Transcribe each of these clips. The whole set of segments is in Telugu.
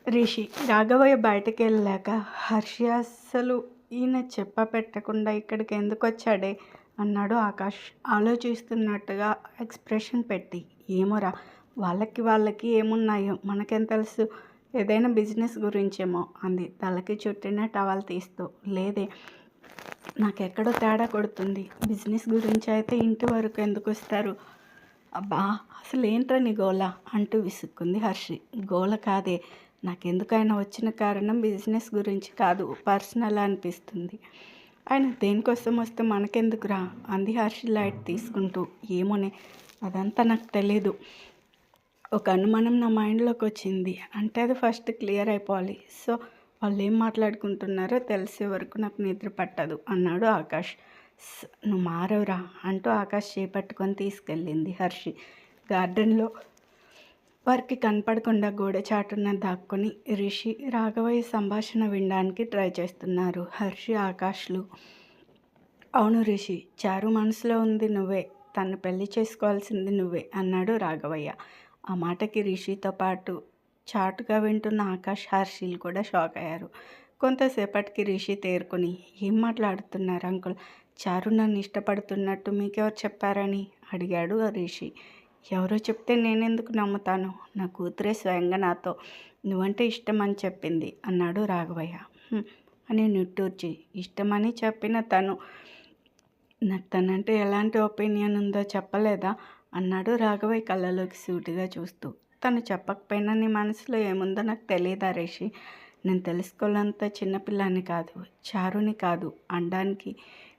రిషి రాఘవయ్య బయటకెళ్ళాక హర్షి అస్సలు ఈయన చెప్పపెట్టకుండా ఇక్కడికి ఎందుకు వచ్చాడే అన్నాడు ఆకాష్ ఆలోచిస్తున్నట్టుగా ఎక్స్ప్రెషన్ పెట్టి. ఏమోరా, వాళ్ళకి ఏమున్నాయో మనకేం తెలుసు, ఏదైనా బిజినెస్ గురించేమో అంది తలకి చుట్టిన టవల్ తీస్తూ. లేదే, నాకెక్కడో తేడా కొడుతుంది. బిజినెస్ గురించి అయితే ఇంటి వరకు ఎందుకు వస్తారు? అబ్బా, అసలు ఏంట్రా నీ గోల అంటూ విసుక్కుంది హర్షి. గోల కాదే, నాకెందుకైనా వచ్చిన కారణం బిజినెస్ గురించి కాదు, పర్సనల్ అనిపిస్తుంది. ఆయన దేనికోసం వస్తే మనకెందుకురా అంది హర్షి లైట్ తీసుకుంటూ. ఏమోనే, అదంతా నాకు తెలీదు. ఒక అనుమానం నా మైండ్లోకి వచ్చింది, అంటే అది ఫస్ట్ క్లియర్ అయిపోవాలి. సో వాళ్ళు ఏం మాట్లాడుకుంటున్నారో తెలిసే వరకు నాకు నిద్ర పట్టదు అన్నాడు ఆకాష్. నువ్వు మారవురా అంటూ ఆకాష్ చేపట్టుకొని తీసుకెళ్ళింది హర్షి. గార్డెన్లో వారికి కనపడకుండా గోడ చాటున దాక్కుని రిషి రాఘవయ్య సంభాషణ వినడానికి ట్రై చేస్తున్నారు హర్షి ఆకాష్లు. అవును రిషి, చారు మనసులో ఉంది నువ్వే, తను పెళ్లి చేసుకోవాల్సింది నువ్వే అన్నాడు రాఘవయ్య. ఆ మాటకి రిషితో పాటు చాటుగా వింటున్న ఆకాష్ హర్షిలు కూడా షాక్ అయ్యారు. కొంతసేపటికి రిషి తేరుకొని, ఏం మాట్లాడుతున్నారు అంకుల్? చారు నన్ను ఇష్టపడుతున్నట్టు మీకెవరు చెప్పారని అడిగాడు రిషి. ఎవరో చెప్తే నేనెందుకు నమ్ముతాను? నా కూతురే స్వయంగా నాతో నువ్వంటే ఇష్టం అని చెప్పింది అన్నాడు రాఘవయ్య. అని నిట్టూర్చి, ఇష్టమని చెప్పిన తను నాకు తనంటే ఎలాంటి ఒపీనియన్ ఉందో చెప్పలేదా అన్నాడు రాఘవయ్య కళ్ళలోకి సూటిగా చూస్తూ. తను చెప్పకపోయినా నీ మనసులో ఏముందో నాకు తెలియదా రిషి? నేను తెలుసుకోవాలంత చిన్నపిల్లాన్ని కాదు, చారుని కాదు అనడానికి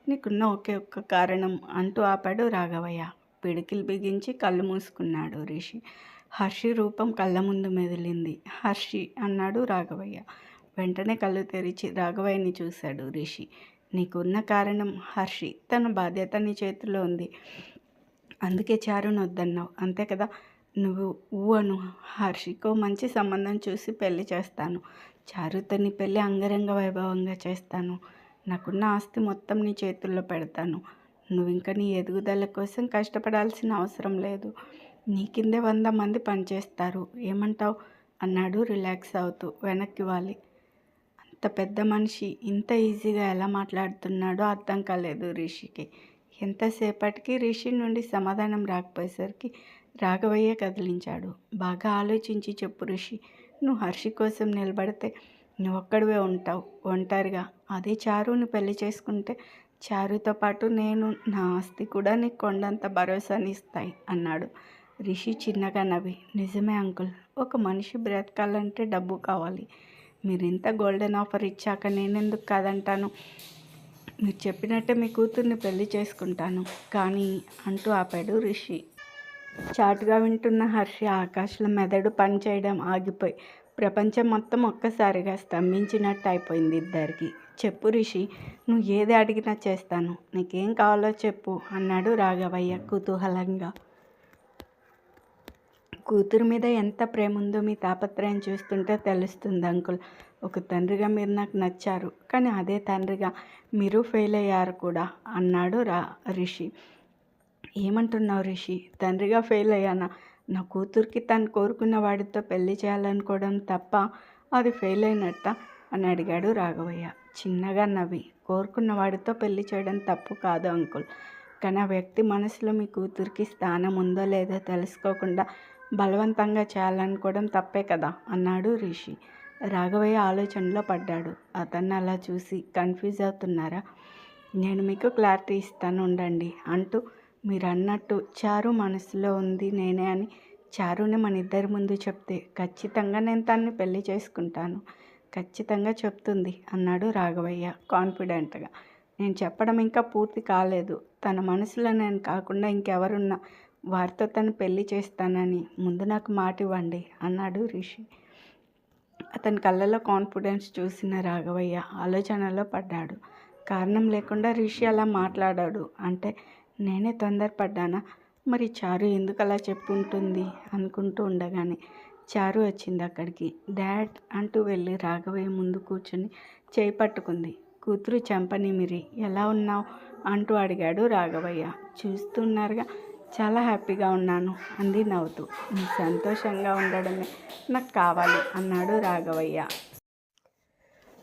నీకున్న ఒకే ఒక్క కారణం అంటూ ఆపాడు రాఘవయ్య. పిడికిలు బిగించి కళ్ళు మూసుకున్నాడు రిషి. హర్షి రూపం కళ్ళ ముందు మెదిలింది. హర్షి అన్నాడు రాఘవయ్య. వెంటనే కళ్ళు తెరిచి రాఘవయ్యని చూశాడు రిషి. నీకున్న కారణం హర్షి, తన బాధ్యత నీ చేతిలో ఉంది, అందుకే చారుని వద్దన్నావు అంతే కదా? నువ్వు అను, హర్షికో మంచి సంబంధం చూసి పెళ్లి చేస్తాను. చారుతో నీ పెళ్ళి అంగరంగ వైభవంగా చేస్తాను. నాకున్న ఆస్తి మొత్తం నీ చేతుల్లో పెడతాను. నువ్వు ఇంకా నీ ఎదుగుదల కోసం కష్టపడాల్సిన అవసరం లేదు. నీ కిందే 100 మంది పనిచేస్తారు. ఏమంటావు అన్నాడు రిలాక్స్ అవుతూ వెనక్కి వాలి. అంత పెద్ద మనిషి ఇంత ఈజీగా ఎలా మాట్లాడుతున్నాడో అర్థం కాలేదు రిషికి. ఎంతసేపటికి రిషి నుండి సమాధానం రాకపోయేసరికి రాఘవయ్య కదిలించాడు. బాగా ఆలోచించి చెప్పు రిషి, నువ్వు హర్షి కోసం నిలబడితే నువ్వు ఒక్కడివే ఉంటావు ఒంటరిగా. అదే చారుని పెళ్లి చేసుకుంటే చారుతో పాటు నేను, నా ఆస్తి కూడా నీకు కొండంత భరోసాని ఇస్తాయి అన్నాడు. రిషి చిన్నగా నవ్వి, నిజమే అంకుల్, ఒక మనిషి బ్రతకాలంటే డబ్బు కావాలి. మీరు ఇంత గోల్డెన్ ఆఫర్ ఇచ్చాక నేనెందుకు కాదంటాను? మీరు చెప్పినట్టే మీ కూతుర్ని పెళ్లి చేసుకుంటాను కానీ అంటూ ఆపాడు రిషి. చాటుగా వింటున్న హర్షి ఆకాశ్లో మెదడు పనిచేయడం ఆగిపోయి ప్రపంచం మొత్తం ఒక్కసారిగా స్తంభించినట్టు అయిపోయింది ఇద్దరికి. చెప్పు రిషి, నువ్వు ఏది అడిగినా చేస్తాను, నీకేం కావాలో చెప్పు అన్నాడు రాఘవయ్య కుతూహలంగా. కూతురు మీద ఎంత ప్రేమ ఉందో మీ తాపత్రయం చూస్తుంటే తెలుస్తుంది అంకుల్. ఒక తండ్రిగా మీరు నాకు నచ్చారు, కానీ అదే తండ్రిగా మీరు ఫెయిల్ అయ్యారు కూడా అన్నాడు రిషి. ఏమంటున్నావు రిషి? తండ్రిగా ఫెయిల్ అయ్యానా? నా కూతురికి తను కోరుకున్న వాడితో పెళ్లి చేయాలనుకోవడం తప్ప అది ఫెయిల్ అయినట్ట అని అడిగాడు రాఘవయ్య చిన్నగా నవ్వి. కోరుకున్న వాడితో పెళ్లి చేయడం తప్పు కాదు అంకుల్, కానీ ఆ వ్యక్తి మనసులో మీ కూతురికి స్థానం ఉందో లేదో తెలుసుకోకుండా బలవంతంగా చేయాలనుకోవడం తప్పే కదా అన్నాడు రిషి. రాఘవయ్య ఆలోచనలో పడ్డాడు. అతన్ని అలా చూసి కన్ఫ్యూజ్ అవుతున్నారా? నేను మీకు క్లారిటీ ఇస్తాను ఉండండి అంటూ, మీరు అన్నట్టు చారు మనసులో ఉంది నేనే అని చారుని మన ఇద్దరి ముందు చెప్తే ఖచ్చితంగా నేను తన్ని పెళ్లి చేసుకుంటాను, ఖచ్చితంగా చెప్తుంది అన్నాడు రాఘవయ్య కాన్ఫిడెంట్గా. నేను చెప్పడం ఇంకా పూర్తి కాలేదు. తన మనసులో నేను కాకుండా ఇంకెవరున్నా వారితో తను పెళ్లి చేస్తానని ముందు నాకు మాట ఇవ్వండి అన్నాడు రిషి. అతని కళ్ళలో కాన్ఫిడెన్స్ చూసిన రాఘవయ్య ఆలోచనలో పడ్డాడు. కారణం లేకుండా రిషి అలా మాట్లాడాడు అంటే నేనే తొందరపడ్డానా? మరి చారు ఎందుకు అలా చెప్పుంటుంది అనుకుంటూ ఉండగానే చారు వచ్చింది అక్కడికి. డాడ్ అంటూ వెళ్ళి రాఘవయ్య ముందు కూర్చుని చేయి పట్టుకుంది. కూతురు చెంపనిమిరి ఎలా ఉన్నావు అంటూ అడిగాడు రాఘవయ్య. చూస్తున్నారుగా, చాలా హ్యాపీగా ఉన్నాను అంది నవ్వుతూ. నీ సంతోషంగా ఉండడమే నాకు కావాలి అన్నాడు రాఘవయ్య.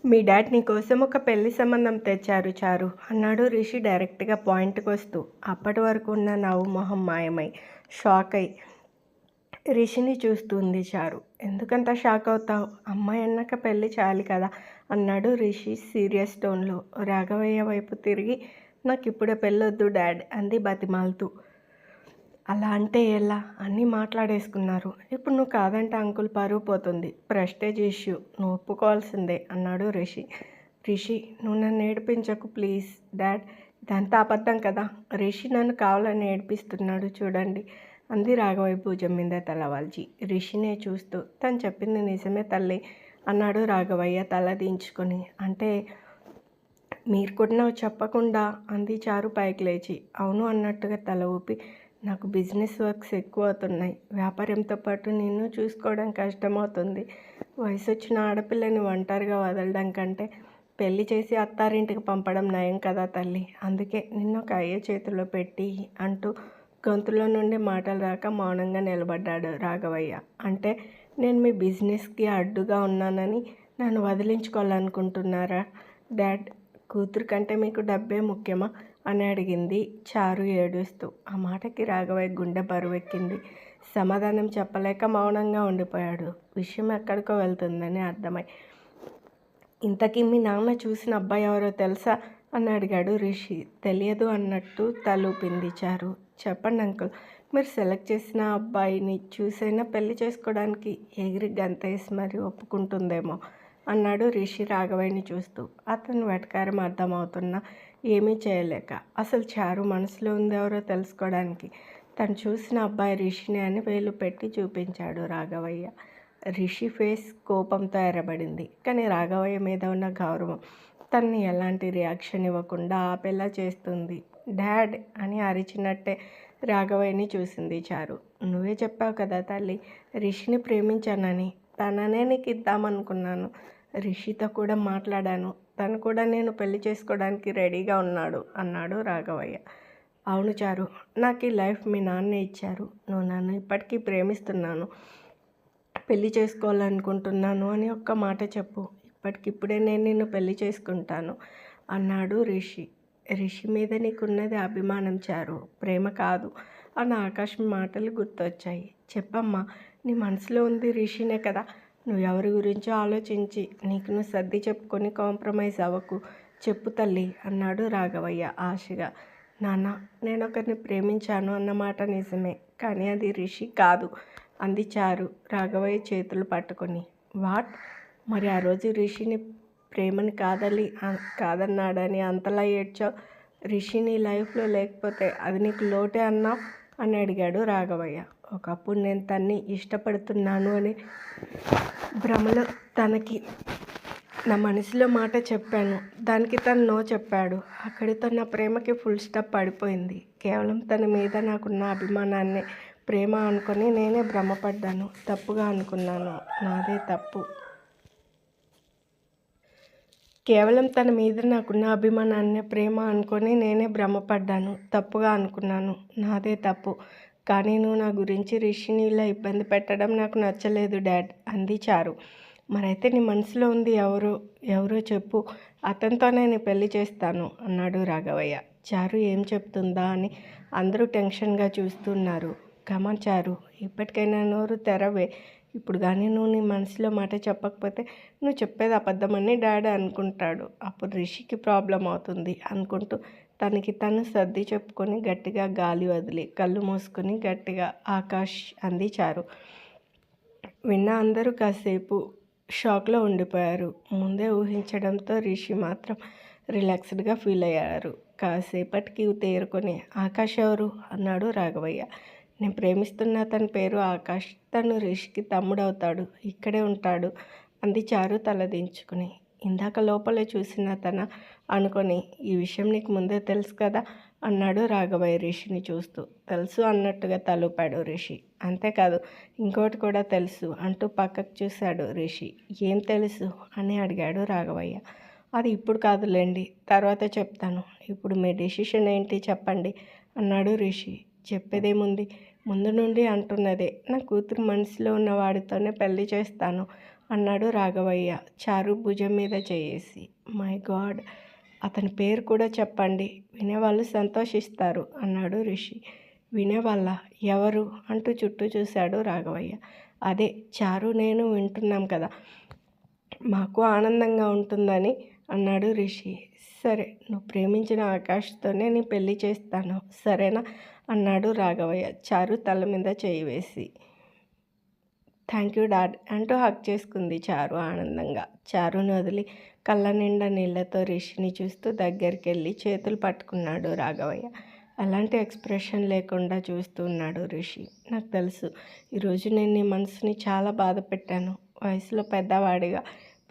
మీ డాడ్ నీకోసం ఒక పెళ్లి సంబంధం తెచ్చారు చారు అన్నాడు రిషి డైరెక్ట్గా పాయింట్కి వస్తూ. అప్పటి వరకు ఉన్న నవ్వు మొహం మాయమై షాక్ అయి రిషిని చూస్తుంది చారు. ఎందుకంత షాక్ అవుతావు? అమ్మాయి అన్నాక పెళ్ళి చేయాలి కదా అన్నాడు రిషి సీరియస్ టోన్లో. రాఘవయ్య వైపు తిరిగి నాకు ఇప్పుడే పెళ్ళొద్దు డాడ్ అంది బతిమాలుతూ. అలా అంటే ఎలా? అన్నీ మాట్లాడేసుకున్నారు. ఇప్పుడు నువ్వు కాదంటే అంకుల్ పరువు పోతుంది. ప్రెస్టేజ్ ఇష్యూ, నువ్వు ఒప్పుకోవాల్సిందే అన్నాడు రిషి. రిషి నువ్వు నన్ను ఏడిపించకు ప్లీజ్ డాడ్, ఇదంతా అబద్ధం కదా. రిషి నన్ను కావాలని ఏడిపిస్తున్నాడు చూడండి అంది రాఘవయ్య భుజం మీద తలవాల్చి రిషినే చూస్తూ. తను చెప్పింది నిజమే తల్లి అన్నాడు రాఘవయ్య తల దించుకొని. అంటే మీరు కూడా నాకు చెప్పకుండా అంది చారు పైకి లేచి. అవును అన్నట్టుగా తల ఊపి నాకు బిజినెస్ వర్క్స్ ఎక్కువ అవుతున్నాయి. వ్యాపారంతో పాటు నిన్ను చూసుకోవడం కష్టమవుతుంది. వయసు వచ్చిన ఆడపిల్లని ఒంటరిగా వదలడం కంటే పెళ్లి చేసి అత్తారింటికి పంపడం నయం కదా తల్లి. అందుకే నిన్ను ఒక అయ్య చేతిలో పెట్టి అంటూ గొంతులో నుండి మాటలు రాక మౌనంగా నిలబడ్డాడు రాఘవయ్య. అంటే నేను మీ బిజినెస్కి అడ్డుగా ఉన్నానని నన్ను వదిలించుకోవాలనుకుంటున్నారా డాడ్? కూతురు కంటే మీకు డబ్బే ముఖ్యమా అని అడిగింది చారు ఏడుస్తూ. ఆ మాటకి రాఘవయ్య గుండె బరువెక్కింది. సమాధానం చెప్పలేక మౌనంగా ఉండిపోయాడు. విషయం ఎక్కడికో వెళ్తుందని అర్థమై. ఇంతకీ మీ నాన్న చూసిన అబ్బాయి ఎవరో తెలుసా అని అడిగాడు రిషి. తెలియదు అన్నట్టు తలూపింది చారు. చెప్పండి అంకుల్, మీరు సెలెక్ట్ చేసిన అబ్బాయిని చూసైనా పెళ్లి చేసుకోవడానికి ఎగిరి గంతేసి మరి ఒప్పుకుంటుందేమో అన్నాడు రిషి రాఘవయ్యని చూస్తూ. అతను వెటకారం అర్థమవుతున్నా ఏమీ చేయలేక. అసలు చారు మనసులో ఉందెవరో తెలుసుకోవడానికి తను చూసిన అబ్బాయి రిషిని అని వేలు పెట్టి చూపించాడు రాఘవయ్య. రిషి ఫేస్ కోపంతో ఎర్రబడింది. కానీ రాఘవయ్య మీద ఉన్న గౌరవం తనని ఎలాంటి రియాక్షన్ ఇవ్వకుండా ఆపేలా చేస్తుంది. డాడ్ అని అరిచినట్టే రాఘవయ్యని చూసింది చారు. నువ్వే చెప్పావు కదా తల్లి, రిషిని ప్రేమించానని. తననే నీకు ఇద్దామనుకున్నాను. రిషితో కూడా మాట్లాడాను. తను కూడా నేను పెళ్లి చేసుకోవడానికి రెడీగా ఉన్నాడు అన్నాడు రాఘవయ్య. అవును చారు, నాకు ఈ లైఫ్ మీ నాన్నే ఇచ్చారు. నువ్వు నన్ను ఇప్పటికీ ప్రేమిస్తున్నాను, పెళ్లి చేసుకోవాలనుకుంటున్నాను అని ఒక్క మాట చెప్పు. ఇప్పటికిప్పుడే నేను నిన్ను పెళ్లి చేసుకుంటాను అన్నాడు రిషి. రిషి మీద నీకున్నది అభిమానం చారు, ప్రేమ కాదు అన్న ఆకాష్ మాటలు గుర్తొచ్చాయి. చెప్పమ్మా, నీ మనసులో ఉంది రిషినే కదా. నువ్వు ఎవరి గురించో ఆలోచించి నీకు నువ్వు సర్ది చెప్పుకొని కాంప్రమైజ్ అవ్వకు. చెప్పు తల్లి అన్నాడు రాఘవయ్య ఆశగా. నాన్న, నేను ఒకరిని ప్రేమించాను అన్నమాట నిజమే, కానీ అది రిషి కాదు అంది చారు రాఘవయ్య చేతులు పట్టుకొని. వాట్? మరి ఆ రోజు రిషిని ప్రేమని కాదన్నాడని అంతలా ఏడ్చావు. రిషిని లైఫ్లో లేకపోతే అది నీకు లోటే అన్నావు అని అడిగాడు రాఘవయ్య. ఒకప్పుడు నేను తన్ని ఇష్టపడుతున్నాను అని భ్రమలో తనకి నా మనసులో మాట చెప్పాను. దానికి తను నో చెప్పాడు. అక్కడితో నా ప్రేమకి ఫుల్ స్టాప్ పడిపోయింది. కేవలం తన మీద నాకున్న అభిమానాన్ని ప్రేమ అనుకొని నేనే భ్రమపడ్డాను. తప్పుగా అనుకున్నాను, నాదే తప్పు. కేవలం తన మీద నాకున్న అభిమానాన్ని ప్రేమ అనుకొని నేనే భ్రమపడ్డాను. తప్పుగా అనుకున్నాను, నాదే తప్పు. కానీ నువ్వు నా గురించి రిషిని ఇలా ఇబ్బంది పెట్టడం నాకు నచ్చలేదు డాడ్ అంది చారు. మరైతే నీ మనసులో ఉంది ఎవరో చెప్పు, అతనితోనే నేను పెళ్లి చేస్తాను అన్నాడు రాఘవయ్య. చారు ఏం చెప్తుందా అని అందరూ టెన్షన్గా చూస్తున్నారు. కమాన్ చారు, ఇప్పటికైనా నోరు తెరవే. ఇప్పుడు కానీ నువ్వు నీ మనసులో మాట చెప్పకపోతే నువ్వు చెప్పేది అబద్ధమని డాడీ అనుకుంటాడు. అప్పుడు రిషికి ప్రాబ్లం అవుతుంది అనుకుంటూ తనకి తను సర్ది చెప్పుకొని గట్టిగా గాలి వదిలి కళ్ళు మూసుకొని గట్టిగా ఆకాష్ అంది చారు. విన్న అందరూ కాసేపు షాక్లో ఉండిపోయారు. ముందే ఊహించడంతో రిషి మాత్రం రిలాక్స్డ్గా ఫీల్ అయ్యారు. కాసేపటికి తేరుకొని ఆకాష్ ఎవరు అన్నాడు రాఘవయ్య. నేను ప్రేమిస్తున్న అతని పేరు ఆకాష్. తను రిషికి తమ్ముడవుతాడు, ఇక్కడే ఉంటాడు అంది చారు తలదించుకుని. ఇందాక లోపలే చూసిన తన అనుకొని ఈ విషయం నీకు ముందే తెలుసు కదా అన్నాడు రాఘవయ్య రిషిని చూస్తూ. తెలుసు అన్నట్టుగా తలూపాడు రిషి. అంతేకాదు ఇంకోటి కూడా తెలుసు అంటూ పక్కకు చూశాడు రిషి. ఏం తెలుసు అని అడిగాడు రాఘవయ్య. అది ఇప్పుడు కాదులేండి, తర్వాత చెప్తాను. ఇప్పుడు మీ డెసిషన్ ఏంటి చెప్పండి అన్నాడు రిషి. చెప్పేదేముంది, ముందు నుండి అంటున్నదే, నా కూతురు మనసులో ఉన్న వాడితోనే పెళ్లి చేస్తాను అన్నాడు రాఘవయ్య చారు భుజం మీద చేసి. మై గాడ్, అతని పేరు కూడా చెప్పండి, వినేవాళ్ళు సంతోషిస్తారు అన్నాడు రిషి. వినేవాళ్ళ? ఎవరు అంటూ చుట్టూ చూశాడు రాఘవయ్య. అదే చారు నేను వింటున్నాం కదా, మాకు ఆనందంగా ఉంటుందని అన్నాడు రిషి. సరే, నువ్వు ప్రేమించిన ఆకాష్తోనే నీ పెళ్లి చేస్తాను, సరేనా అన్నాడు రాఘవయ్య చారు తల మీద చేయి వేసి. థ్యాంక్ యూ డాడ్ అంటూ హక్ చేసుకుంది చారు ఆనందంగా. చారుని వదిలి కళ్ళ నిండా నీళ్లతో రిషిని చూస్తూ దగ్గరికి వెళ్ళి చేతులు పట్టుకున్నాడు రాఘవయ్య. అలాంటి ఎక్స్ప్రెషన్ లేకుండా చూస్తూ ఉన్నాడు రిషి. నాకు తెలుసు, ఈరోజు నేను నీ మనసుని చాలా బాధ పెట్టాను. వయసులో పెద్దవాడిగా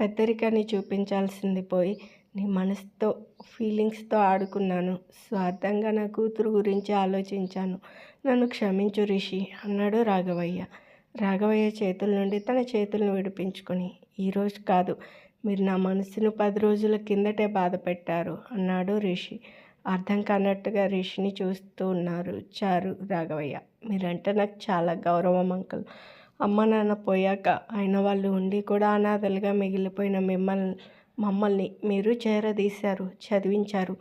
పెద్దరికాన్ని చూపించాల్సింది పోయి నీ మనసుతో ఫీలింగ్స్తో ఆడుకున్నాను. స్వార్థంగా నా కూతురు గురించి ఆలోచించాను. నన్ను క్షమించు రిషి అన్నాడు రాఘవయ్య. రాఘవయ్య చేతుల నుండి తన చేతులను విడిపించుకొని, ఈరోజు కాదు, మీరు నా మనసును 10 రోజుల కిందటే బాధ పెట్టారు అన్నాడు రిషి. అర్థం కానట్టుగా రిషిని చూస్తూ ఉన్నారు చారు రాఘవయ్య. మీరంటే నాకు చాలా గౌరవం అంకుల్. అమ్మ నాన్న పోయాక అయిన వాళ్ళు ఉండి కూడా అనాథలుగా మిగిలిపోయిన మమ్మల్ని మీరు చేరదీశారు, చదివించారు,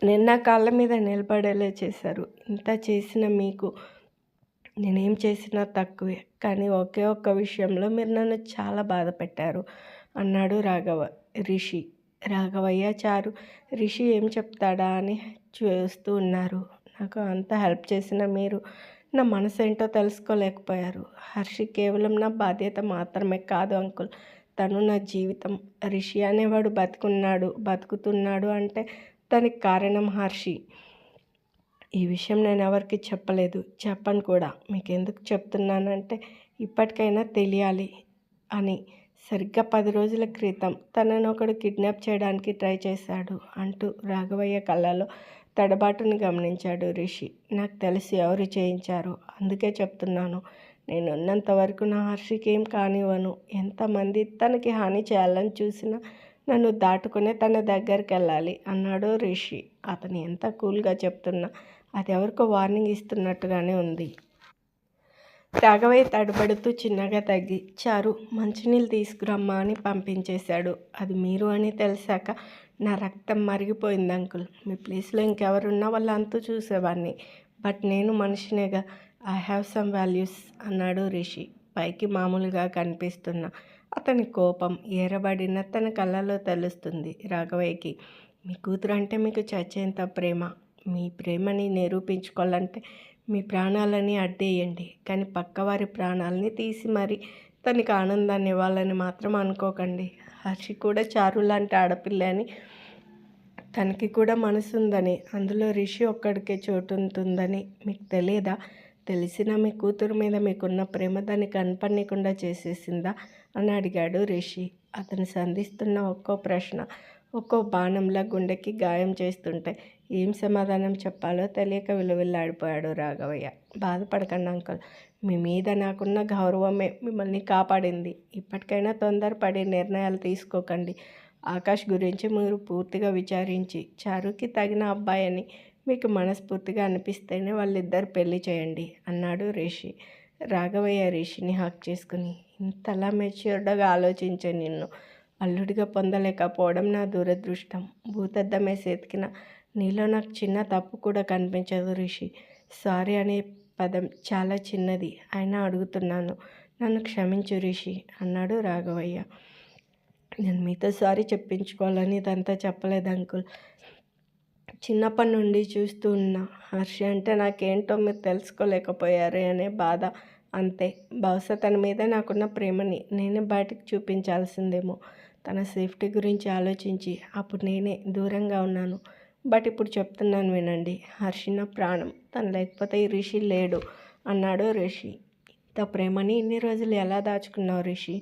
నేను నా కాళ్ళ మీద నిలబడేలా చేశారు. ఇంత చేసిన మీకు నేనేం చేసినా తక్కువే, కానీ ఒకే ఒక్క విషయంలో మీరు నన్ను చాలా బాధ పెట్టారు అన్నాడు రిషి. రాఘవయ్య చారు రిషి ఏం చెప్తాడా అని చూస్తూ ఉన్నారు. నాకు అంత హెల్ప్ చేసిన మీరు నా మనసు ఏంటో తెలుసుకోలేకపోయారు. హర్షి కేవలం నా బాధ్యత మాత్రమే కాదు అంకుల్, తను నా జీవితం. రిషి అనేవాడు బతుకుతున్నాడు అంటే దానికి కారణం హర్షి. ఈ విషయం నేను ఎవరికి చెప్పలేదు, చెప్పను కూడా. మీకు ఎందుకు చెప్తున్నానంటే ఇప్పటికైనా తెలియాలి అని. సరిగ్గా 10 రోజుల క్రితం తనను ఒకడు కిడ్నాప్ చేయడానికి ట్రై చేశాడు అంటూ రాఘవయ్య కళ్ళలో తడబాటును గమనించాడు రిషి. నాకు తెలిసి ఎవరు చేయించారో, అందుకే చెప్తున్నాను. నేను ఉన్నంత వరకు నా హర్షికి ఏం కానివ్వను. ఎంతమంది తనకి హాని చేయాలని చూసినా నన్ను దాటుకునే తన దగ్గరికి వెళ్ళాలి అన్నాడు రిషి. అతను ఎంత కూల్గా చెప్తున్నా అది ఎవరికో వార్నింగ్ ఇస్తున్నట్టుగానే ఉంది. రాఘవయ్య తడబడుతూ చిన్నగా తగ్గి, చారు మంచినీళ్ళు తీసుకురమ్మా అని పంపించేశాడు. అది మీరు అని తెలిసాక నా రక్తం మరిగిపోయింది అంకుల్. మీ ప్లేస్లో ఇంకెవరున్నా వాళ్ళంతా చూసేవాడిని. బట్ నేను మనిషినేగా, ఐ హ్యావ్ సమ్ వాల్యూస్ అన్నాడు రిషి. పైకి మామూలుగా కనిపిస్తున్న అతని కోపం ఏరబడిన తన కళ్ళలో తెలుస్తుంది రాఘవయ్యకి. మీ కూతురు అంటే మీకు చచ్చేంత ప్రేమ. మీ ప్రేమని నిరూపించుకోవాలంటే మీ ప్రాణాలని అడ్డేయండి, కానీ పక్కవారి ప్రాణాలని తీసి మరి తనకి ఆనందాన్ని ఇవ్వాలని మాత్రం అనుకోకండి. హర్షి కూడా చారు లాంటి ఆడపిల్ల అని, తనకి కూడా మనసు ఉందని, అందులో రిషి ఒక్కడికే చోటు ఉంటుందని మీకు తెలియదా? తెలిసినా మీ కూతురు మీద మీకున్న ప్రేమ దాన్ని కనపడకుండా చేసేసిందా అని అడిగాడు రిషి. అతను సంధిస్తున్న ఒక్కో ప్రశ్న ఒక్కో బాణంలా గుండెకి గాయం చేస్తుంటే ఏం సమాధానం చెప్పాలో తెలియక విలువిల్లాడిపోయాడు రాఘవయ్య. బాధపడకండి అంకుల్, మీ మీద నాకున్న గౌరవమే మిమ్మల్ని కాపాడింది. ఇప్పటికైనా తొందరపడి నిర్ణయాలు తీసుకోకండి. ఆకాష్ గురించి మీరు పూర్తిగా విచారించి చారుకి తగిన అబ్బాయిని మీకు మనస్ఫూర్తిగా అనిపిస్తేనే వాళ్ళిద్దరు పెళ్లి చేయండి అన్నాడు రిషి. రాఘవయ్య రిషిని హక్ చేసుకుని, ఇంతలా మెచ్యూర్డ్గా ఆలోచించే నిన్ను అల్లుడిగా పొందలేకపోవడం నా దురదృష్టం. భూతద్దమే సెతికిన నీలో నాకు చిన్న తప్పు కూడా కనిపించదు రిషి. సారీ అనే పదం చాలా చిన్నది, అయినా అడుగుతున్నాను, నన్ను క్షమించు రిషి అన్నాడు రాఘవయ్య. నేను మీతో సారీ చెప్పించుకోవాలని ఇదంతా చెప్పలేదు అంకుల్. చిన్నప్పటి నుండి చూస్తూ ఉన్నా హర్షి అంటే నాకేంటో మీరు తెలుసుకోలేకపోయారు అనే బాధ, అంతే. బహుశా తన మీద నాకున్న ప్రేమని నేనే బయటకు చూపించాల్సిందేమో. తన సేఫ్టీ గురించి ఆలోచించి అప్పుడు నేనే దూరంగా ఉన్నాను. బట్ ఇప్పుడు చెప్తున్నాను వినండి, హర్షి నా ప్రాణం. తను లేకపోతే ఈ రిషి లేడు అన్నాడు రిషి. ఇంత ప్రేమని ఇన్ని రోజులు ఎలా దాచుకున్నావు రిషి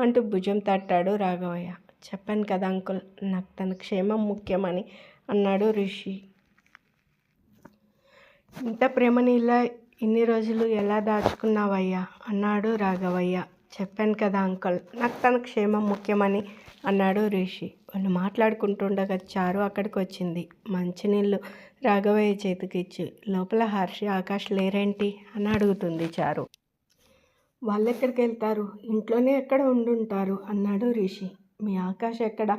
అంటూ భుజం తట్టాడు రాఘవయ్య. చెప్పాను కదా అంకుల్, నాకు తన క్షేమం ముఖ్యమని అన్నాడు రిషి. ఇంత ప్రేమని ఇలా ఇన్ని రోజులు ఎలా దాచుకున్నావయ్యా అన్నాడు రాఘవయ్య చెప్పాను కదా అంకుల్, నాకు తన క్షేమం ముఖ్యమని అన్నాడు రిషి. వాళ్ళు మాట్లాడుకుంటుండగా చారు అక్కడికి వచ్చింది. మంచినీళ్ళు రాఘవయ్య చేతికిచ్చి, లోపల హర్షి, ఆకాష్ లేరేంటి అని అడుగుతుంది చారు. వాళ్ళెక్కడికి వెళ్తారు, ఇంట్లోనే ఎక్కడ ఉండుంటారు అన్నాడు రిషి. మీ ఆకాష్ ఎక్కడ,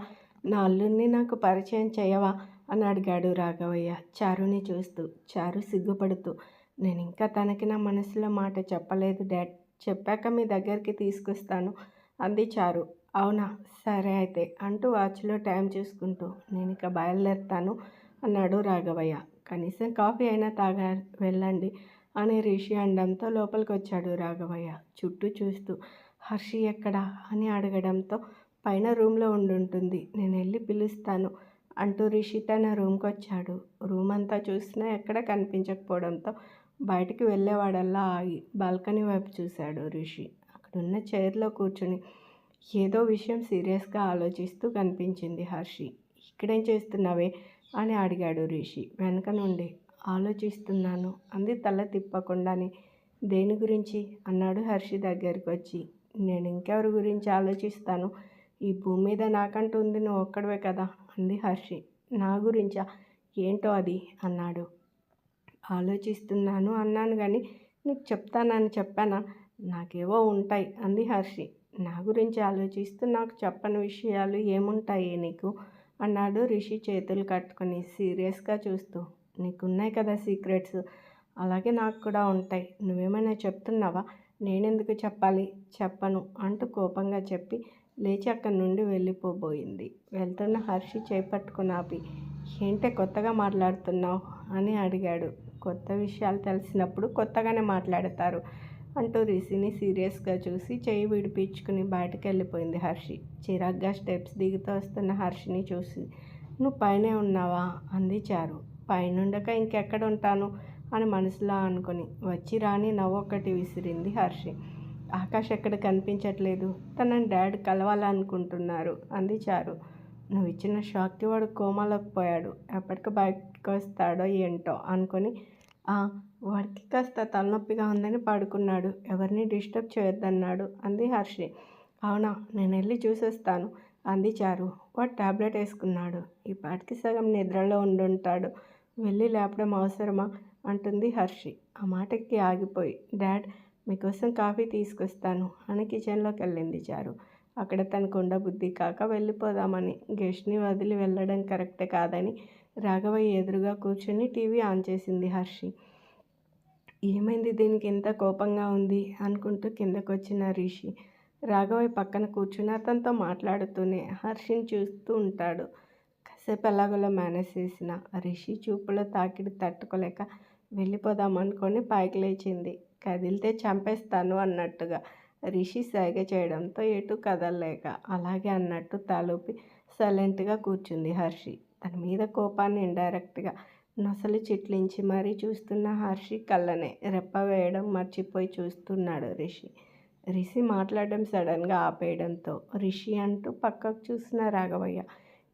నా అల్లుడిని నాకు పరిచయం చేయవా అని అడిగాడు రాఘవయ్య చారుని చూస్తూ. చారు సిగ్గుపడుతూ, నేను ఇంకా తనకి నా మనసులో మాట చెప్పలేదు డాడ్, చెప్పాక మీ దగ్గరికి తీసుకొస్తాను అంది చారు. అవునా, సరే అయితే అంటూ వాచ్లో టైం చూసుకుంటూ, నేను ఇక బయలుదేరుతాను అన్నాడు రాఘవయ్య. కనీసం కాఫీ అయినా తాగా వెళ్ళండి అని రిషి అనడంతో లోపలికి వచ్చాడు రాఘవయ్య చుట్టూ చూస్తూ. హర్షి ఎక్కడా అని అడగడంతో పైన రూమ్లో ఉండుంటుంది, నేను వెళ్ళి పిలుస్తాను అంటూ రిషి తన రూమ్కి వచ్చాడు. రూమ్ అంతా చూసినా ఎక్కడ కనిపించకపోవడంతో బయటికి వెళ్ళేవాడల్లా ఆగి బాల్కనీ వైపు చూశాడు రిషి. అక్కడున్న చైర్లో కూర్చుని ఏదో విషయం సీరియస్గా ఆలోచిస్తూ కనిపించింది హర్షి. ఇక్కడేం చేస్తున్నావే అని అడిగాడు రిషి వెనక నుండి. ఆలోచిస్తున్నాను అంది తల తిప్పకుండానే. దేని గురించి అన్నాడు హర్షి దగ్గరికి వచ్చి. నేను ఇంకెవరి గురించి ఆలోచిస్తాను, ఈ భూమి మీద నాకంటూ ఉంది నువ్వు ఒక్కడవే కదా అంది హర్షి. నా గురించా, ఏంటో అది అన్నాడు. ఆలోచిస్తున్నాను అన్నాను కానీ నీకు చెప్తానని చెప్పానా, నాకేవో ఉంటాయి అంది హర్షి. నా గురించి ఆలోచిస్తూ నాకు చెప్పని విషయాలు ఏముంటాయి నీకు అన్నాడు రిషి చేతులు కట్టుకొని సీరియస్గా చూస్తూ. నీకున్నాయి కదా సీక్రెట్స్, అలాగే నాకు కూడా ఉంటాయి, నువ్వేమైనా చెప్తున్నావా, నేనెందుకు చెప్పాలి, చెప్పను అంటూ కోపంగా చెప్పి లేచి అక్కడి నుండి వెళ్ళిపోబోయింది. వెళ్తున్న హర్షి చేపట్టుకుని ఆపి, ఏంటే కొత్తగా మాట్లాడుతున్నావు అని అడిగాడు. కొత్త విషయాలు తెలిసినప్పుడు కొత్తగానే మాట్లాడతారు అంటూ రిషిని సీరియస్గా చూసి చేయి విడిపించుకుని బయటకు వెళ్ళిపోయింది హర్షి. చిరాగ్గా స్టెప్స్ దిగుతూ వస్తున్న హర్షిని చూసి, నువ్వు పైనే ఉన్నావా అంది చారు. పైనుండక ఇంకెక్కడ ఉంటాను అని మనసులో అనుకుని వచ్చి రాని నవ్వొక్కటి విసిరింది హర్షి. ఆకాష్ ఎక్కడ కనిపించట్లేదు, తనని డాడ్ కలవాలనుకుంటున్నారు అంది చారు. నువ్వు ఇచ్చిన షాక్కి వాడు కోమాలోకి పోయాడు, ఎప్పటికి బయటకు వస్తాడో ఏంటో అనుకొని వాడికి కాస్త తలనొప్పిగా ఉందని పడుకున్నాడు, ఎవరిని డిస్టర్బ్ చేయొద్దన్నాడు అంది హర్షి. అవునా, నేను వెళ్ళి చూసేస్తాను అంది చారు. వాడు ట్యాబ్లెట్ వేసుకున్నాడు, ఈ పాటికి సగం నిద్రలో ఉండుంటాడు, వెళ్ళి లేపడం అవసరమా అంటుంది హర్షి. ఆ మాటకి ఆగిపోయి, డాడ్ మీకోసం కాఫీ తీసుకొస్తాను అని కిచెన్లోకి వెళ్ళింది చారు. అక్కడ తనకు ఉండబుద్ధి కాక వెళ్ళిపోదామని, గెస్ట్ని వదిలి వెళ్ళడం కరెక్టే కాదని రాఘవయ్య ఎదురుగా కూర్చొని టీవీ ఆన్ చేసింది హర్షి. ఏమైంది దీనికి ఇంత కోపంగా ఉంది అనుకుంటూ కిందకు వచ్చిన రిషి రాఘవయ్య పక్కన కూర్చుని అతనితో మాట్లాడుతూనే హర్షిని చూస్తూ ఉంటాడు. కాసేపు ఎలాగోలా మేనేజ్ చేసిన రిషి చూపులో తాకిడి తట్టుకోలేక వెళ్ళిపోదామనుకొని పైకి లేచింది. కదిలితే చంపేస్తాను అన్నట్టుగా రిషి సైగ చేయడంతో ఎటు కదలలేక అలాగే అన్నట్టు తలూపి సైలెంట్గా కూర్చుంది హర్షి. తన మీద కోపాన్ని ఇండైరెక్ట్గా నొసలు చిట్లించి మరీ చూస్తున్న హర్షి కళ్ళనే రెప్ప వేయడం మర్చిపోయి చూస్తున్నాడు రిషి మాట్లాడడం సడన్గా ఆపేయడంతో రిషి అంటూ పక్కకు చూసిన రాఘవయ్య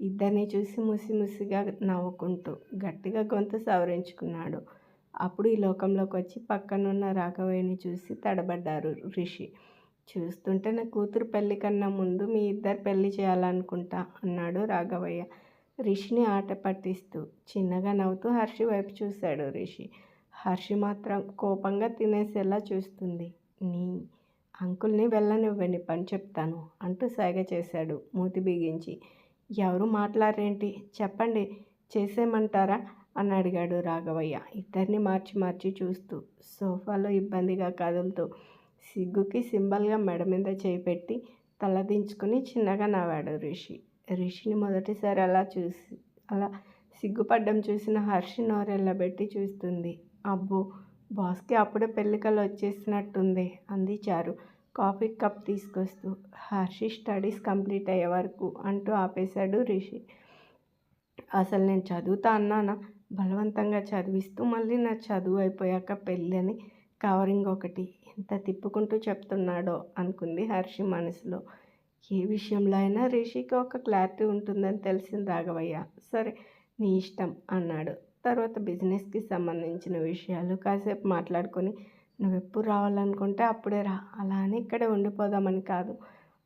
ఇద్దరిని చూసి ముసిముసిగా నవ్వుకుంటూ గట్టిగా గొంతు సవరించుకున్నాడు. అప్పుడు ఈ లోకంలోకి వచ్చి పక్కనున్న రాఘవయ్యని చూసి తడబడ్డారు రిషి. చూస్తుంటే నా కూతురు పెళ్లి కన్నా ముందు మీ ఇద్దరు పెళ్లి చేయాలనుకుంటా అన్నాడు రాఘవయ్య రిషిని ఆట పట్టిస్తూ. చిన్నగా నవ్వుతూ హర్షి వైపు చూశాడు రిషి. హర్షి మాత్రం కోపంగా తినేసేలా చూస్తుంది. నీ అంకుల్ని వెళ్ళనివ్వండి, పని చెప్తాను అంటూ సైగ చేశాడు మూతి బిగించి. ఎవరు మాట్లాడరేంటి, చెప్పండి, చేసేయమంటారా అని అడిగాడు రాఘవయ్య ఇద్దరిని మార్చి మార్చి చూస్తూ. సోఫాలో ఇబ్బందిగా కదులుతూ సిగ్గుకి సింబల్గా మెడ మీద చేయి పెట్టి తలదించుకుని చిన్నగా నవ్వాడు రిషిని మొదటిసారి అలా సిగ్గుపడ్డం చూసిన హర్షి నోరెళ్ళబెట్టి చూస్తుంది. అబ్బో, బాస్కి అప్పుడే పెళ్ళికలు వచ్చేసినట్టుంది అంది చారు కాఫీ కప్ తీసుకొస్తూ. హర్షి స్టడీస్ కంప్లీట్ అయ్యే వరకు అంటూ ఆపేశాడు రిషి. అసలు నేను చదువుతా అన్నానా, బలవంతంగా చదివిస్తూ మళ్ళీ నా చదువు అయిపోయాక పెళ్ళి అని కవరింగ్ ఒకటి, ఎంత తిప్పుకుంటూ చెప్తున్నాడో అనుకుంది హర్షి మనసులో. ఏ విషయంలో అయినా రిషికి ఒక క్లారిటీ ఉంటుందని తెలిసింది రాఘవయ్య. సరే నీ ఇష్టం అన్నాడు. తర్వాత బిజినెస్కి సంబంధించిన విషయాలు కాసేపు మాట్లాడుకొని నువ్వెప్పుడు రావాలనుకుంటే అప్పుడే రా, అలా అని ఇక్కడే ఉండిపోదామని కాదు.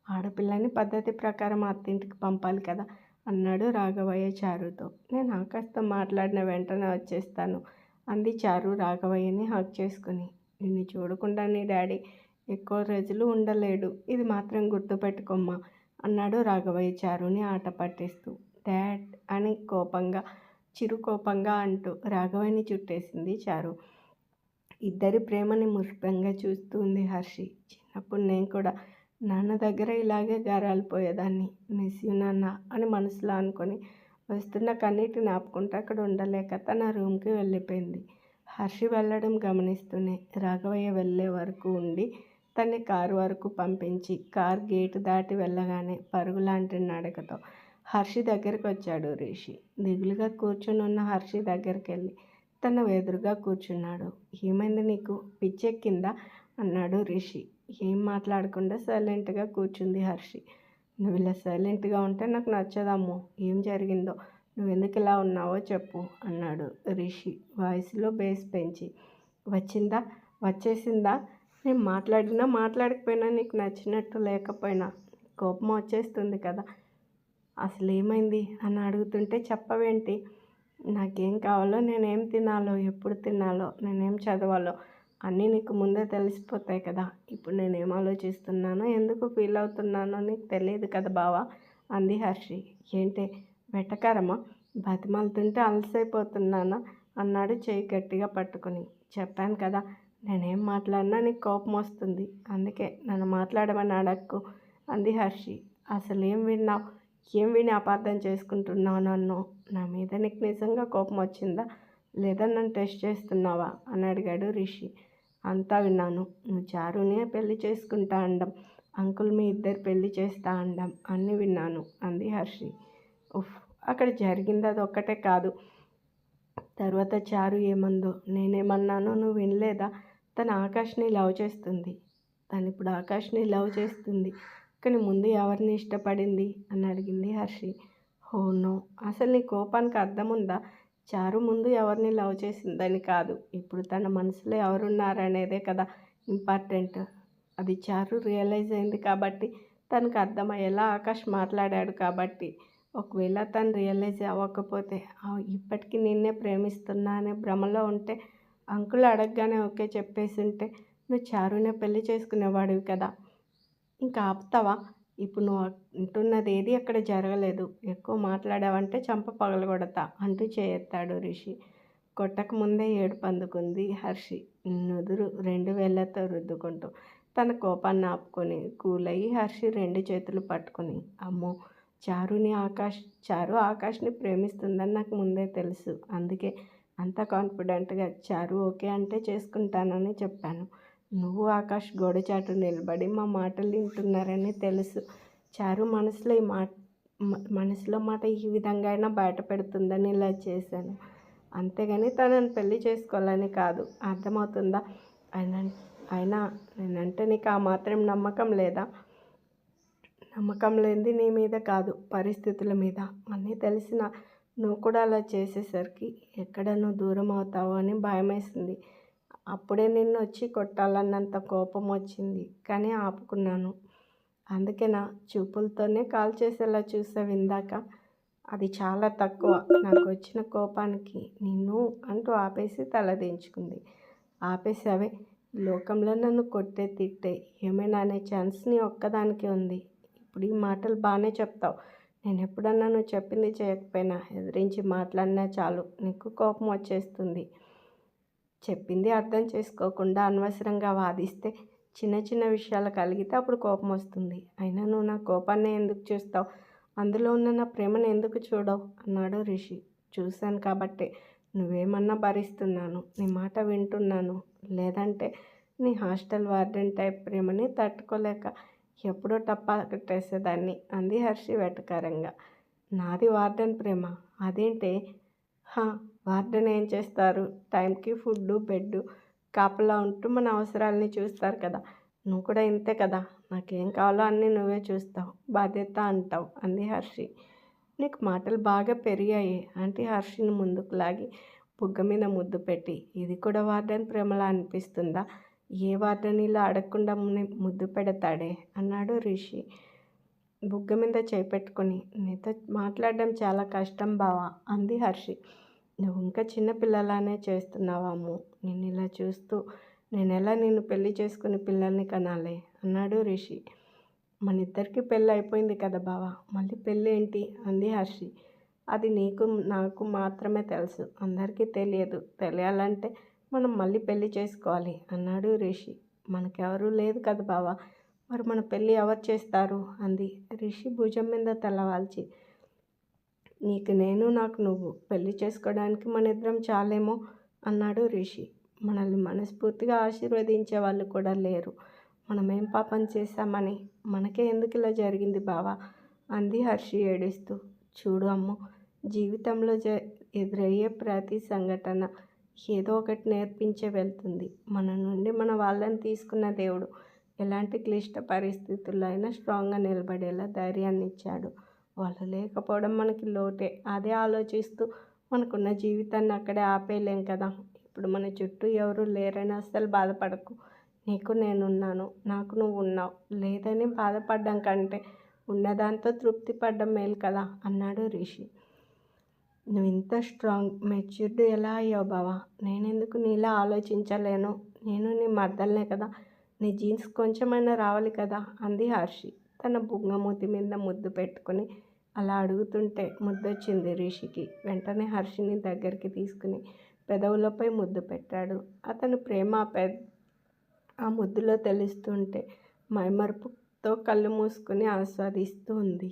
ఆడపిల్లని పద్ధతి ప్రకారం అత్తింటికి పంపాలి కదా అన్నాడు రాఘవయ్య చారుతో. నేను ఆకాష్తో మాట్లాడిన వెంటనే వచ్చేస్తాను అంది చారు రాఘవయ్యని హక్ చేసుకుని. నిన్ను చూడకుండా నీ డాడీ ఎక్కువ రోజులు ఉండలేడు, ఇది మాత్రం గుర్తుపెట్టుకోమ్మా అన్నాడు రాఘవయ్య చారుని ఆట పట్టిస్తూ. డాడ్ అని చిరుకోపంగా అంటూ రాఘవయ్యని చుట్టేసింది చారు. ఇద్దరి ప్రేమని మురిపెంగా చూస్తూ ఉంది హర్షి. చిన్నప్పుడు నేను కూడా నాన్న దగ్గర ఇలాగే గారాలిపోయేదాన్ని. మిస్ యూ నాన్న అని మనసులో అనుకొని వస్తున్న కన్నీటిని ఆపుకుంటూ అక్కడ ఉండలేక తన రూమ్కి వెళ్ళిపోయింది. హర్షి వెళ్ళడం గమనిస్తూనే రాఘవయ్య వెళ్ళే వరకు ఉండి తన్ని కారు వరకు పంపించి కార్ గేటు దాటి వెళ్ళగానే పరుగులాంటి నడకతో హర్షి దగ్గరికి వచ్చాడు రిషి. దిగులుగా కూర్చుని ఉన్న హర్షి దగ్గరికి వెళ్ళి తన ఎదురుగా కూర్చున్నాడు. ఏమైంది నీకు, పిచ్చెక్కిందా అన్నాడు రిషి. ఏం మాట్లాడకుండా సైలెంట్గా కూర్చుంది హర్షి. నువ్వు ఇలా సైలెంట్గా ఉంటే నాకు నచ్చదమ్మో. ఏం జరిగిందో, నువ్వెందుకు ఇలా ఉన్నావో చెప్పు అన్నాడు రిషి వాయిస్లో బేస్ పెంచి. వచ్చేసిందా? నేను మాట్లాడినా మాట్లాడకపోయినా నీకు నచ్చినట్టు లేకపోయినా కోపం వచ్చేస్తుంది కదా. అసలు ఏమైంది అని అడుగుతుంటే చెప్పవేంటి? నాకేం కావాలో, నేనేం తినాలో, ఎప్పుడు తినాలో, నేనేం చదవాలో అన్నీ నీకు ముందే తెలిసిపోతాయి కదా. ఇప్పుడు నేనేం ఆలోచిస్తున్నానో, ఎందుకు ఫీల్ అవుతున్నానో నీకు తెలియదు కదా బావా అంది హర్షి. ఏంటి వెటకారమా? బతిమాలుతుంటే అలసైపోతున్నానా అన్నాడు చేయి గట్టిగా పట్టుకుని. చెప్పాను కదా, నేనేం మాట్లాడినా నీకు కోపం వస్తుంది, అందుకే నన్ను మాట్లాడమని అడక్కు అంది హర్షి. అసలు ఏం విని అపార్థం చేసుకుంటున్నావు నన్ను? నా మీద నీకు నిజంగా కోపం వచ్చిందా లేదా నన్ను టెస్ట్ చేస్తున్నావా అని అడిగాడు రిషి. అంతా విన్నాను. నువ్వు చారునే పెళ్లి చేసుకుంటా అండం, అంకుల్ మీ ఇద్దరు పెళ్లి చేస్తా అండం అన్నీ విన్నాను అంది హర్షి. ఉఫ్, అక్కడ జరిగింది అది ఒక్కటే కాదు, తర్వాత చారు ఏమందో, నేనేమన్నానో నువ్వు వినలేదా? తను ఆకాష్ని లవ్ చేస్తుంది. తను ఇప్పుడు ఆకాష్ని లవ్ చేస్తుంది, కానీ ముందు ఎవరిని ఇష్టపడింది అని అడిగింది హర్షి. హో నో, అసలు నీ కోపానికి అర్థం ఉందా? చారు ముందు ఎవరిని లవ్ చేసిందని కాదు, ఇప్పుడు తన మనసులో ఎవరున్నారనేదే కదా ఇంపార్టెంట్. అది చారు రియలైజ్ అయింది కాబట్టి, తనకు అర్థమయ్యేలా ఆకాష్ మాట్లాడాడు కాబట్టి. ఒకవేళ తను రియలైజ్ అవ్వకపోతే, ఇప్పటికీ నిన్నే ప్రేమిస్తున్నా అనే భ్రమలో ఉంటే, అంకుల్ అడగగానే ఓకే చెప్పేసి ఉంటే నువ్వు చారునే పెళ్లి చేసుకునేవాడివి కదా. ఇంకా ఆపుతావా? ఇప్పుడు నువ్వు అంటున్నది ఏది అక్కడ జరగలేదు. ఎక్కువ మాట్లాడావంటే చంప పగలగొడతా అంటూ చేయెత్తాడు రిషి. కొట్టక ముందే ఏడుపు అందుకుంది హర్షి నుదురు 2 వేళ్లతో రుద్దుకుంటూ. తన కోపాన్ని ఆపుకొని కూల్ అయ్యి హర్షి 2 చేతులు పట్టుకుని, అమ్మో, చారు ఆకాష్ని ప్రేమిస్తుందని నాకు ముందే తెలుసు, అందుకే అంత కాన్ఫిడెంట్గా చారు ఓకే అంటే చేసుకుంటానని చెప్పాను. నువ్వు ఆకాష్ గోడచాటు నిలబడి మా మాటలు వింటున్నారని తెలుసు. చారు మనసులో మాట ఈ విధంగా అయినా బయట పెడుతుందని ఇలా చేశాను, అంతేగాని తనని పెళ్లి చేసుకోవాలని కాదు. అర్థమవుతుందా? అయినా నేనంటే నీకు ఆ మాత్రం నమ్మకం లేదా? నమ్మకం లేనిది నీ మీద కాదు, పరిస్థితుల మీద. అన్నీ తెలిసిన నువ్వు కూడా అలా చేసేసరికి ఎక్కడ నువ్వు దూరం అవుతావో అని భయమేసింది. అప్పుడే నిన్ను వచ్చి కొట్టాలన్నంత కోపం వచ్చింది, కానీ ఆపుకున్నాను. అందుకే నా చూపులతోనే కాల్ చేసేలా చూసావు ఇందాక. అది చాలా తక్కువ నాకు వచ్చిన కోపానికి. నిన్ను అంటూ ఆపేసి తలదించుకుంది. ఆపేసావే, ఈ లోకంలో నన్ను కొట్టే తిట్టే ఏమైనా అనే ఛాన్స్ నీ ఒక్కదానికే ఉంది. ఇప్పుడు ఈ మాటలు బాగానే చెప్తావు. నేను ఎప్పుడన్నా నువ్వు చెప్పింది చేయకపోయినా ఎదిరించి మాట్లాడినా చాలు నీకు కోపం వచ్చేస్తుంది. చెప్పింది అర్థం చేసుకోకుండా అనవసరంగా వాదిస్తే చిన్న చిన్న విషయాలు కలిగితే అప్పుడు కోపం వస్తుంది. అయినా నువ్వు నా కోపాన్ని ఎందుకు చూస్తావు? అందులో ఉన్న నా ప్రేమను ఎందుకు చూడవు అన్నాడు రిషి. చూశాను కాబట్టే నువ్వేమన్నా భరిస్తున్నాను, నీ మాట వింటున్నాను. లేదంటే నీ హాస్టల్ వార్డెన్ టైప్ ప్రేమని తట్టుకోలేక ఎప్పుడో టప్పా కట్టేసేదాన్ని అంది హర్షి వెటకారంగా. నాది వార్డెన్ ప్రేమ? అదేంటే? వార్డెన్ ఏం చేస్తారు? టైంకి ఫుడ్డు బెడ్డు కాపలా ఉంటూ మన అవసరాలని చూస్తారు కదా. నువ్వు కూడా ఇంతే కదా. నాకేం కావాలో అన్నీ నువ్వే చూస్తావు, బాధ్యత అంటావు అంది హర్షి. నీకు మాటలు బాగా పెరిగాయి అంటే హర్షిని ముందుకు లాగి బుగ్గ మీద ముద్దు పెట్టి, ఇది కూడా వార్డెన్ ప్రేమలా అనిపిస్తుందా? ఏ వార్డెనీలో అడగకుండా ముద్దు పెడతాడే అన్నాడు రిషి బుగ్గ మీద చేపెట్టుకుని. నీతో మాట్లాడడం చాలా కష్టం బావా అంది హర్షి. నువ్వు ఇంకా చిన్న పిల్లలానే చేస్తున్నావాము. నేను ఇలా చూస్తూ నేనెలా నిన్ను పెళ్లి చేసుకుని పిల్లల్ని కనాలి అన్నాడు రిషి. మన ఇద్దరికి పెళ్ళి అయిపోయింది కదా బావా, మళ్ళీ పెళ్ళి ఏంటి అంది హర్షి. అది నీకు నాకు మాత్రమే తెలుసు, అందరికీ తెలియదు. తెలియాలంటే మనం మళ్ళీ పెళ్ళి చేసుకోవాలి అన్నాడు రిషి. మనకెవరూ లేదు కదా బావా, మరి మన పెళ్ళి ఎవరు చేస్తారు అంది రిషి భుజం మీద తలవాల్చి. నీకు నేను, నాకు నువ్వు, పెళ్లి చేసుకోవడానికి మన ఇద్దరం చాలేమో అన్నాడు రిషి. మనల్ని మనస్ఫూర్తిగా ఆశీర్వదించే వాళ్ళు కూడా లేరు. మనమేం పాపం చేశామని మనకే ఎందుకు ఇలా జరిగింది బావా అంది హర్షి ఏడుస్తూ. చూడు అమ్ము, జీవితంలో ఎదురయ్యే ప్రతి సంఘటన ఏదో ఒకటి నేర్పించే వెళ్తుంది. మన నుండి మన వాళ్ళని తీసుకున్న దేవుడు ఎలాంటి క్లిష్ట పరిస్థితుల్లో అయినా స్ట్రాంగ్గా నిలబడేలా ధైర్యాన్ని ఇచ్చాడు. వాళ్ళు లేకపోవడం మనకి లోటే. అదే ఆలోచిస్తూ మనకున్న జీవితాన్ని అక్కడే ఆపేయలేం కదా. ఇప్పుడు మన చుట్టూ ఎవరు లేరని అస్సలు బాధపడకు. నీకు నేనున్నాను, నాకు నువ్వు ఉన్నావు. లేదని బాధపడ్డం కంటే ఉన్నదాంతో తృప్తి పడ్డం మేలు కదా అన్నాడు రిషి. నువ్వు ఇంత స్ట్రాంగ్ మెచ్యూర్డ్ ఎలా అయ్యావు బావా? నేనెందుకు నీలా ఆలోచించలేను? నేను నీ మర్దల్నే కదా, నీ జీన్స్ కొంచెమైనా రావాలి కదా అంది హర్షి తన బుంగమూతి మీద ముద్దు పెట్టుకుని. అలా అడుగుతుంటే ముద్దొచ్చింది రిషికి. వెంటనే హర్షిని దగ్గరికి తీసుకుని పెదవులపై ముద్దు పెట్టాడు. అతని ప్రేమ ఆ ముద్దులో తెలుస్తుంటే మైమరుపుతో కళ్ళు మూసుకుని ఆస్వాదిస్తూ ఉంది.